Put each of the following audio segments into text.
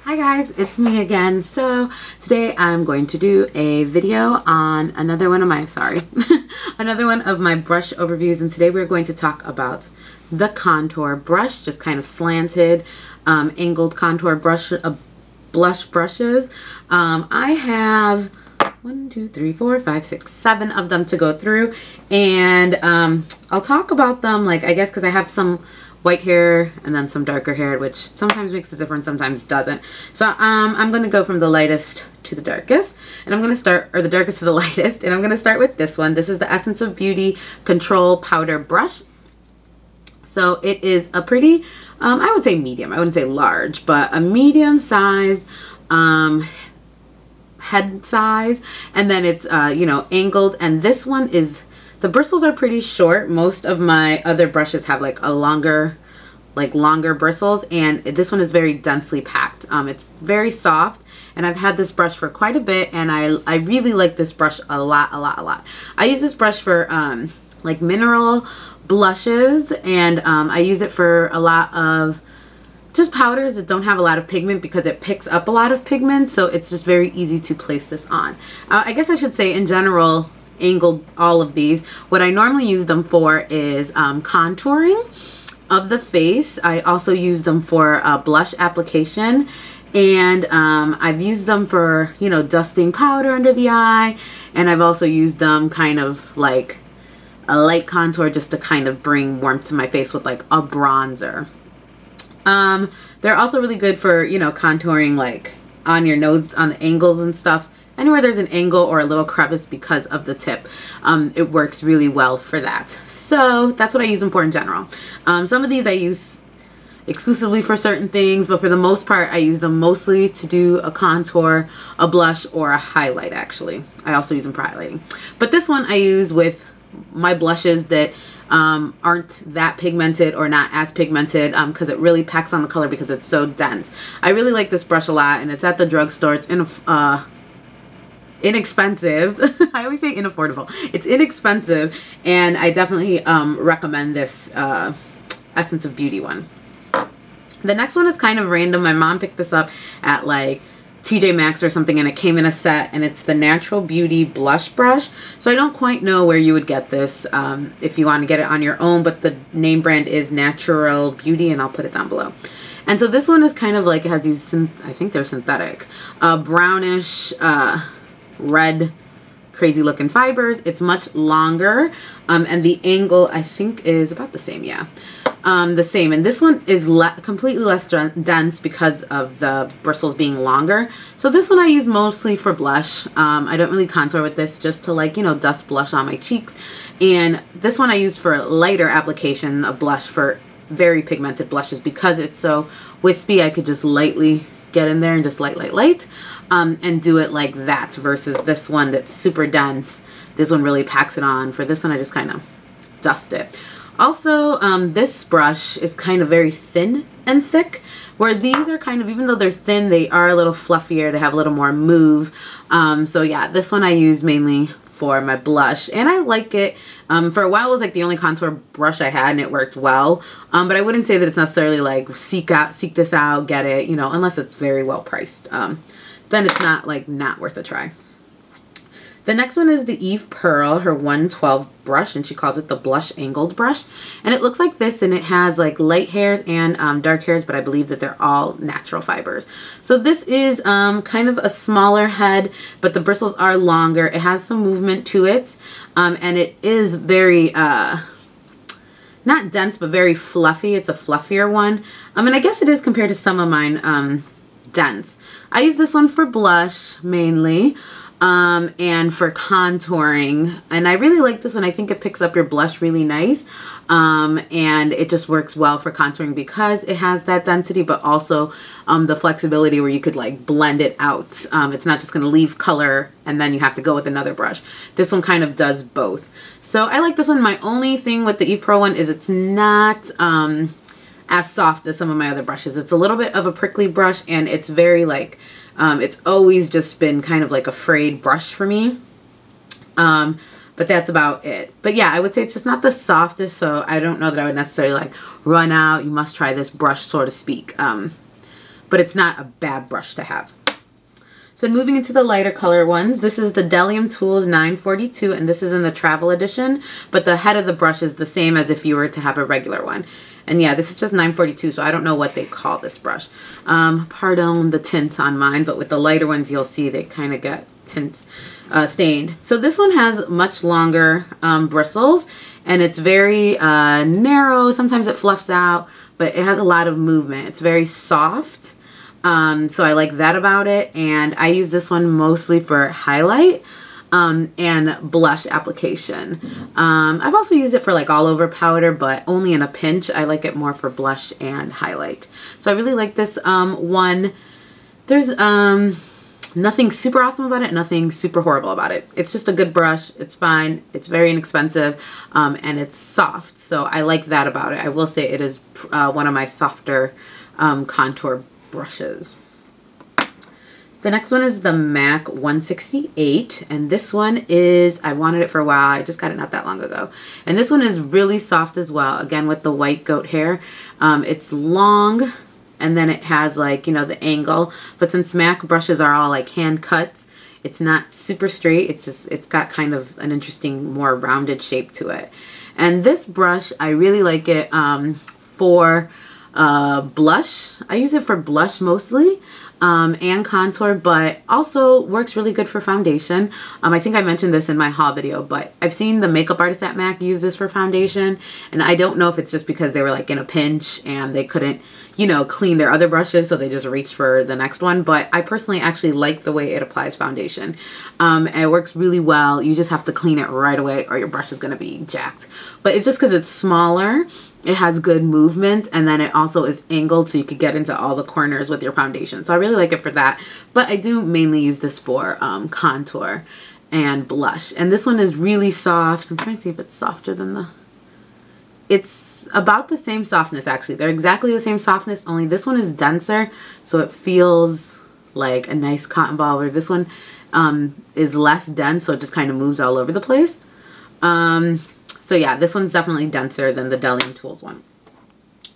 Hi guys, it's me again. So today I'm going to do a video on another one of my brush overviews, and today we're going to talk about the contour brush, just kind of slanted, angled contour brush, blush brushes. I have 1, 2, 3, 4, 5, 6, 7 of them to go through, and I'll talk about them, like, I guess because I have some white hair and then some darker hair, which sometimes makes a difference, sometimes doesn't. So I'm going to go from the lightest to the darkest, and I'm going to start, or the darkest to the lightest, and I'm going to start with this one. This is the Essence of Beauty Control Powder Brush. So it is a pretty, I would say medium, I wouldn't say large, but a medium-sized head size, and then it's, you know, angled, and this one is, the bristles are pretty short. Most of my other brushes have like a longer bristles, and this one is very densely packed. It's very soft, and I've had this brush for quite a bit, and I really like this brush a lot. I use this brush for like mineral blushes, and I use it for a lot of just powders that don't have a lot of pigment because it picks up a lot of pigment, so it's just very easy to place this on. I guess I should say in general, angled all of these, what I normally use them for is contouring of the face. I also use them for blush application, and I've used them for, you know, dusting powder under the eye, and I've also used them kind of like a light contour just to kind of bring warmth to my face with like a bronzer. They're also really good for, you know, contouring like on your nose, on the angles and stuff. Anywhere there's an angle or a little crevice because of the tip, it works really well for that. So that's what I use them for in general. Some of these I use exclusively for certain things, but for the most part I use them mostly to do a contour, a blush, or a highlight. Actually, I also use them for highlighting, but this one I use with my blushes that aren't that pigmented or not as pigmented, because it really packs on the color because it's so dense. I really like this brush a lot, and it's at the drugstore. It's inexpensive. I always say inaffordable. It's inexpensive, and I definitely recommend this Essence of Beauty one. The next one is kind of random. My mom picked this up at like TJ Maxx or something, and it came in a set, and it's the Natural Beauty Blush Brush. So I don't quite know where you would get this if you want to get it on your own, but the name brand is Natural Beauty, and I'll put it down below. And so this one is kind of like, it has these, I think they're synthetic, brownish, red, crazy looking fibers. It's much longer, and the angle I think is about the same. Yeah, the same. And this one is completely less dense because of the bristles being longer. So this one I use mostly for blush. I don't really contour with this, just to, like, you know, dust blush on my cheeks. And this one I use for lighter application of blush for very pigmented blushes because it's so wispy. I could just lightly get in there and just light, and do it like that, versus this one that's super dense. This one really packs it on. For this one I just kind of dust it. Also, this brush is kind of very thin and thick, where these are kind of, even though they're thin, they are a little fluffier. They have a little more move. So yeah, this one I use mainly for my blush, and I like it. For a while it was like the only contour brush I had, and it worked well, but I wouldn't say that it's necessarily like seek this out, get it, you know, unless it's very well priced. Then it's not worth a try. The next one is the Eve Pearl, her 112 brush, and she calls it the Blush Angled Brush. And it looks like this, and it has like light hairs and dark hairs, but I believe that they're all natural fibers. So this is kind of a smaller head, but the bristles are longer. It has some movement to it, and it is very, not dense, but very fluffy. It's a fluffier one. And I guess it is compared to some of mine, dense. I use this one for blush mainly. And for contouring, and I really like this one. I think it picks up your blush really nice, and it just works well for contouring because it has that density, but also the flexibility where you could like blend it out. It's not just going to leave color and then you have to go with another brush. This one kind of does both. So I like this one. My only thing with the Eve Pro one is it's not as soft as some of my other brushes. It's a little bit of a prickly brush, and it's very like, it's always just been kind of like a frayed brush for me. But that's about it. But yeah, I would say it's just not the softest, so I don't know that I would necessarily like run out, you must try this brush, so to speak. but it's not a bad brush to have. So moving into the lighter color ones, this is the IAM Tools 942, and this is in the travel edition, but the head of the brush is the same as if you were to have a regular one. And yeah, this is just 942, so I don't know what they call this brush. Pardon the tint on mine, but with the lighter ones, you'll see they kind of get tint stained. So this one has much longer bristles, and it's very narrow. Sometimes it fluffs out, but it has a lot of movement. It's very soft. So I like that about it, and I use this one mostly for highlight and blush application. I've also used it for like all over powder, but only in a pinch. I like it more for blush and highlight. So I really like this one. There's nothing super awesome about it, nothing super horrible about it. It's just a good brush. It's fine. It's very inexpensive, and it's soft. So I like that about it. I will say it is one of my softer contour brushes. The next one is the MAC 168, and this one is, I wanted it for a while, I just got it not that long ago. And this one is really soft as well, again with the white goat hair. It's long, and then it has like, you know, the angle, but since MAC brushes are all like hand cut, it's not super straight, it's got kind of an interesting, more rounded shape to it. And this brush, I really like it for blush. I use it for blush mostly, and contour, but also works really good for foundation. I think I mentioned this in my haul video, but I've seen the makeup artists at MAC use this for foundation, and I don't know if it's just because they were like in a pinch and they couldn't, you know, clean their other brushes, so they just reached for the next one. But I personally actually like the way it applies foundation. And it works really well. You just have to clean it right away or your brush is going to be jacked. But it's just because it's smaller, it has good movement, and then it also is angled so you could get into all the corners with your foundation. So I really like it for that. But I do mainly use this for contour and blush. And this one is really soft. I'm trying to see if it's softer than the... It's about the same softness, actually. They're exactly the same softness, only this one is denser, so it feels like a nice cotton ball, where this one is less dense, so it just kind of moves all over the place. So yeah, this one's definitely denser than the IAM Tools one.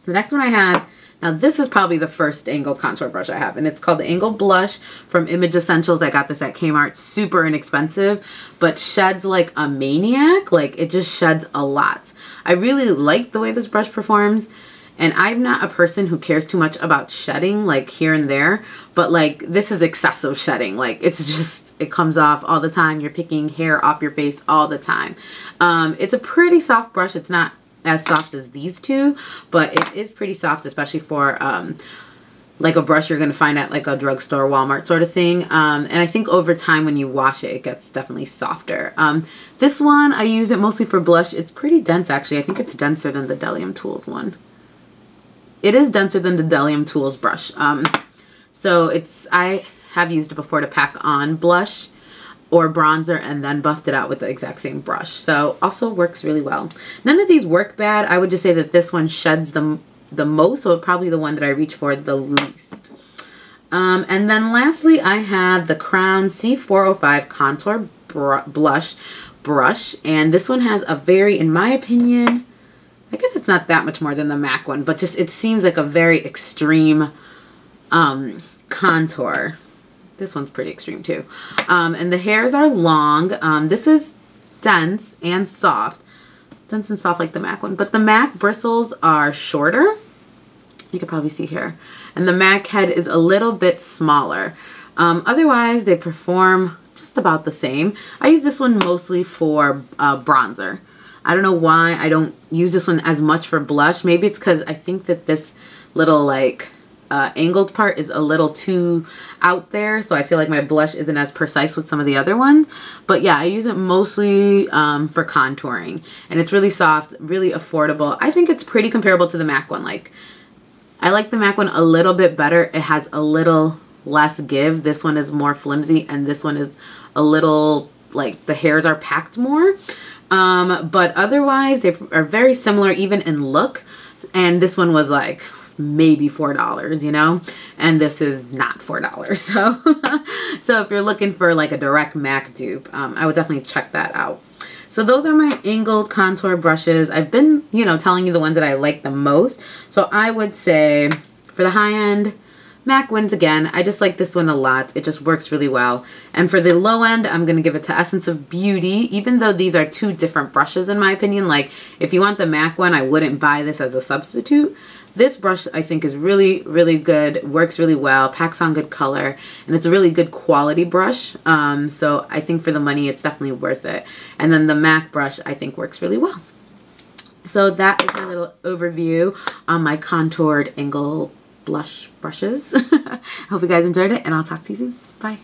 The next one I have, now this is probably the first angled contour brush I have, and it's called the Angled Blush from Image Essentials. I got this at Kmart, super inexpensive, but sheds like a maniac. Like, it just sheds a lot. I really like the way this brush performs, and I'm not a person who cares too much about shedding, like here and there, but like this is excessive shedding. Like, it's just, it comes off all the time. You're picking hair off your face all the time. It's a pretty soft brush. It's not as soft as these two, but it is pretty soft, especially for like a brush you're going to find at like a drugstore, Walmart sort of thing. And I think over time when you wash it, it gets definitely softer. This one, I use it mostly for blush. It's pretty dense, actually. I think it's denser than the IAM Tools one. It is denser than the IAM Tools brush. So it's, I have used it before to pack on blush or bronzer and then buffed it out with the exact same brush. So also works really well. None of these work bad. I would just say that this one sheds the most, so probably the one that I reach for the least. And then lastly, I have the Crown C405 Contour Blush Brush, and this one has a very, in my opinion, I guess it's not that much more than the MAC one, but just it seems like a very extreme contour. This one's pretty extreme too. And the hairs are long. This is dense and soft. Dense and soft like the MAC one, but the MAC bristles are shorter. You can probably see here. And the MAC head is a little bit smaller. Otherwise, they perform just about the same. I use this one mostly for bronzer. I don't know why I don't use this one as much for blush. Maybe it's because I think that this little like angled part is a little too out there, so I feel like my blush isn't as precise with some of the other ones. But yeah, I use it mostly for contouring, and it's really soft, really affordable. I think it's pretty comparable to the MAC one. Like, I like the MAC one a little bit better. It has a little less give. This one is more flimsy, and this one is a little, like, the hairs are packed more. But otherwise, they are very similar even in look. And this one was like maybe $4, you know, and this is not $4. So, so if you're looking for like a direct MAC dupe, I would definitely check that out. So those are my angled contour brushes. I've been, you know, telling you the ones that I like the most. So I would say for the high end, MAC wins again. I just like this one a lot. It just works really well. And for the low end, I'm going to give it to Essence of Beauty, even though these are two different brushes in my opinion. Like, if you want the MAC one, I wouldn't buy this as a substitute. This brush, I think, is really, really good, works really well, packs on good color, and it's a really good quality brush. So I think for the money, it's definitely worth it. And then the MAC brush, I think, works really well. So that is my little overview on my contoured angle blush brushes. Hope you guys enjoyed it, and I'll talk to you soon. Bye.